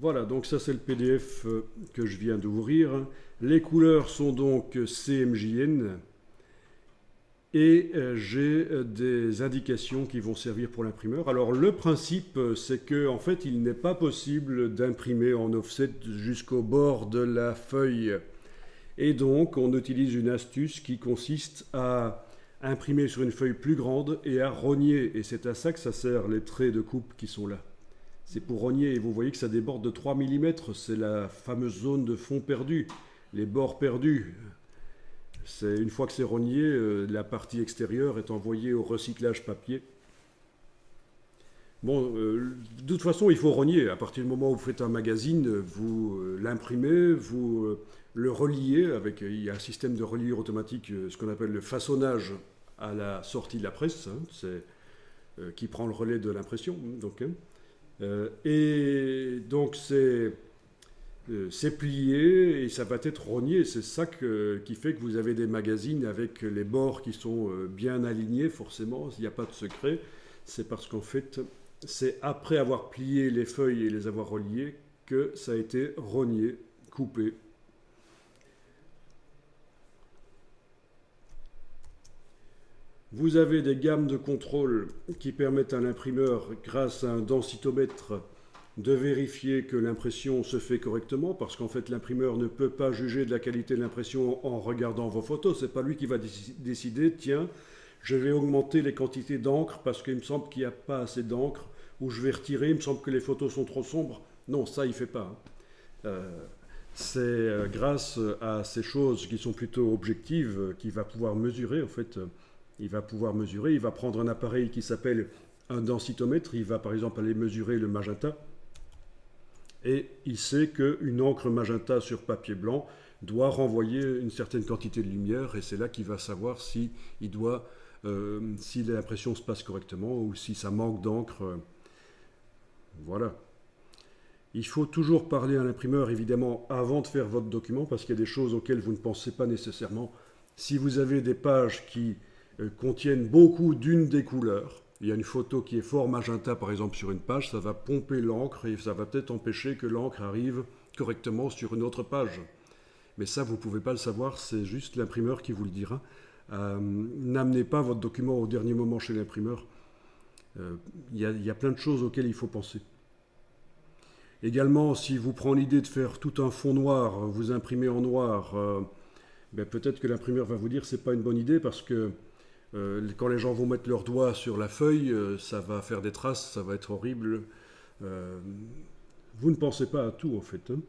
Voilà, donc ça c'est le PDF que je viens d'ouvrir. Les couleurs sont donc CMJN et j'ai des indications qui vont servir pour l'imprimeur. Alors le principe c'est que en fait il n'est pas possible d'imprimer en offset jusqu'au bord de la feuille. Et donc on utilise une astuce qui consiste à imprimer sur une feuille plus grande et à rogner. Et c'est à ça que ça sert les traits de coupe qui sont là. C'est pour rogner et vous voyez que ça déborde de 3 mm. C'est la fameuse zone de fond perdu, les bords perdus. Une fois que c'est rogné, la partie extérieure est envoyée au recyclage papier. Bon, de toute façon, il faut rogner. À partir du moment où vous faites un magazine, vous l'imprimez, vous le reliez avec. Il y a un système de reliure automatique, ce qu'on appelle le façonnage à la sortie de la presse, hein, qui prend le relais de l'impression. Donc, et donc c'est plié et ça va être rogné. C'est ça qui fait que vous avez des magazines avec les bords qui sont bien alignés, forcément. Il n'y a pas de secret. C'est parce qu'en fait, c'est après avoir plié les feuilles et les avoir reliées que ça a été rogné, coupé. Vous avez des gammes de contrôle qui permettent à l'imprimeur, grâce à un densitomètre, de vérifier que l'impression se fait correctement, parce qu'en fait l'imprimeur ne peut pas juger de la qualité de l'impression en regardant vos photos. C'est pas lui qui va décider, tiens, je vais augmenter les quantités d'encre parce qu'il me semble qu'il n'y a pas assez d'encre, ou je vais retirer, il me semble que les photos sont trop sombres. Non, ça il ne fait pas. C'est grâce à ces choses qui sont plutôt objectives qu'il va pouvoir mesurer en fait. Il va pouvoir mesurer, il va prendre un appareil qui s'appelle un densitomètre, il va par exemple aller mesurer le magenta, et il sait qu'une encre magenta sur papier blanc doit renvoyer une certaine quantité de lumière, et c'est là qu'il va savoir si l'impression se passe correctement ou si ça manque d'encre. Voilà. Il faut toujours parler à l'imprimeur, évidemment, avant de faire votre document, parce qu'il y a des choses auxquelles vous ne pensez pas nécessairement. Si vous avez des pages qui contiennent beaucoup d'une des couleurs. Il y a une photo qui est fort magenta, par exemple, sur une page, ça va pomper l'encre et ça va peut-être empêcher que l'encre arrive correctement sur une autre page. Mais ça, vous ne pouvez pas le savoir, c'est juste l'imprimeur qui vous le dira. N'amenez pas votre document au dernier moment chez l'imprimeur. Il y a plein de choses auxquelles il faut penser. Également, si vous prenez l'idée de faire tout un fond noir, vous imprimez en noir, peut-être que l'imprimeur va vous dire que ce n'est pas une bonne idée parce que quand les gens vont mettre leurs doigts sur la feuille, ça va faire des traces, ça va être horrible. Vous ne pensez pas à tout en fait. Hein.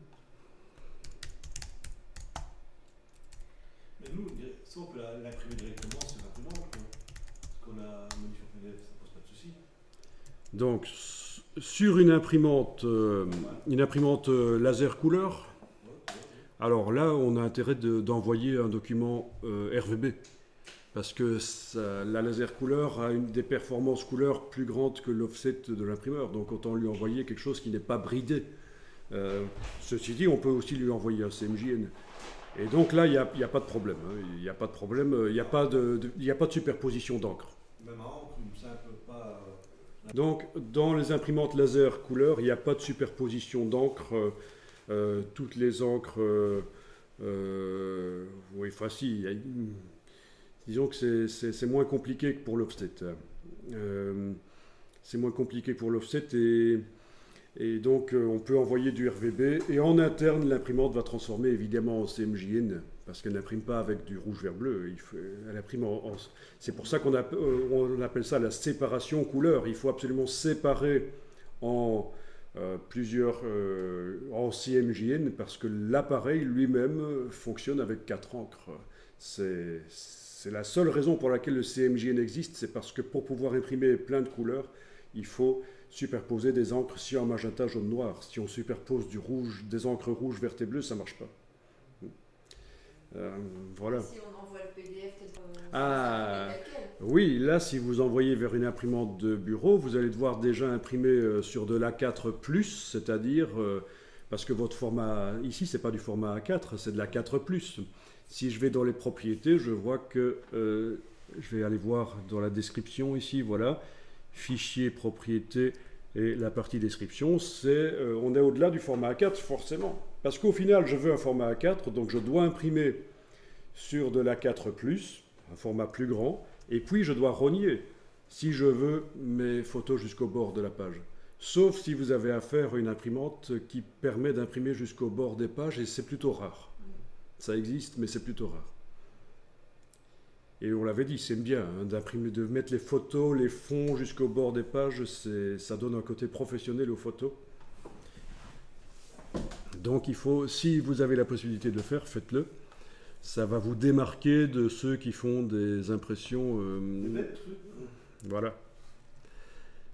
Mais nous, ça on peut l'imprimer directement sur l'imprimante. Parce qu'on a un modifiant PDF, ça pose pas de souci. Donc, sur une imprimante laser couleur, alors là, on a intérêt d'envoyer un document RVB. Parce que la laser couleur a des performances couleur plus grandes que l'offset de l'imprimeur. Donc autant lui envoyer quelque chose qui n'est pas bridé. Ceci dit, on peut aussi lui envoyer un CMJN. Et donc là, il n'y a pas de problème. Il n'y a pas de problème. Il n'y a pas de superposition d'encre. Même à encre, une simple pas... Donc dans les imprimantes laser couleur, il n'y a pas de superposition d'encre. Toutes les encres... oui, enfin si... Disons que c'est moins compliqué que pour l'offset. C'est moins compliqué pour l'offset et donc on peut envoyer du RVB. Et en interne, l'imprimante va transformer évidemment en CMJN parce qu'elle n'imprime pas avec du rouge vers bleu. Elle imprime c'est pour ça qu'on appelle ça la séparation couleur. Il faut absolument séparer en en CMJN parce que l'appareil lui-même fonctionne avec 4 encres. C'est la seule raison pour laquelle le CMJN existe, c'est parce que pour pouvoir imprimer plein de couleurs, il faut superposer des encres sur un magenta, jaune, noir. Si on superpose des encres rouges, vertes et bleues, ça ne marche pas. Voilà. Si on envoie le PDF, oui, là, si vous envoyez vers une imprimante de bureau, vous allez devoir déjà imprimer sur de l'A4+, c'est-à-dire, parce que votre format, ici, ce n'est pas du format A4, c'est de l'A4+. Si je vais dans les propriétés, je vois que, je vais aller voir dans la description ici, voilà, fichier propriété Et la partie description, c'est on est au-delà du format A4, forcément. Parce qu'au final, je veux un format A4, donc je dois imprimer sur de l'A4+, un format plus grand, et puis je dois rogner si je veux mes photos jusqu'au bord de la page. Sauf si vous avez affaire à une imprimante qui permet d'imprimer jusqu'au bord des pages, et c'est plutôt rare. Ça existe, mais c'est plutôt rare. Et on l'avait dit, c'est bien hein, d'imprimer, de mettre les photos, les fonds jusqu'au bord des pages, ça donne un côté professionnel aux photos. Donc il faut, si vous avez la possibilité de le faire, faites-le. Ça va vous démarquer de ceux qui font des impressions. Voilà.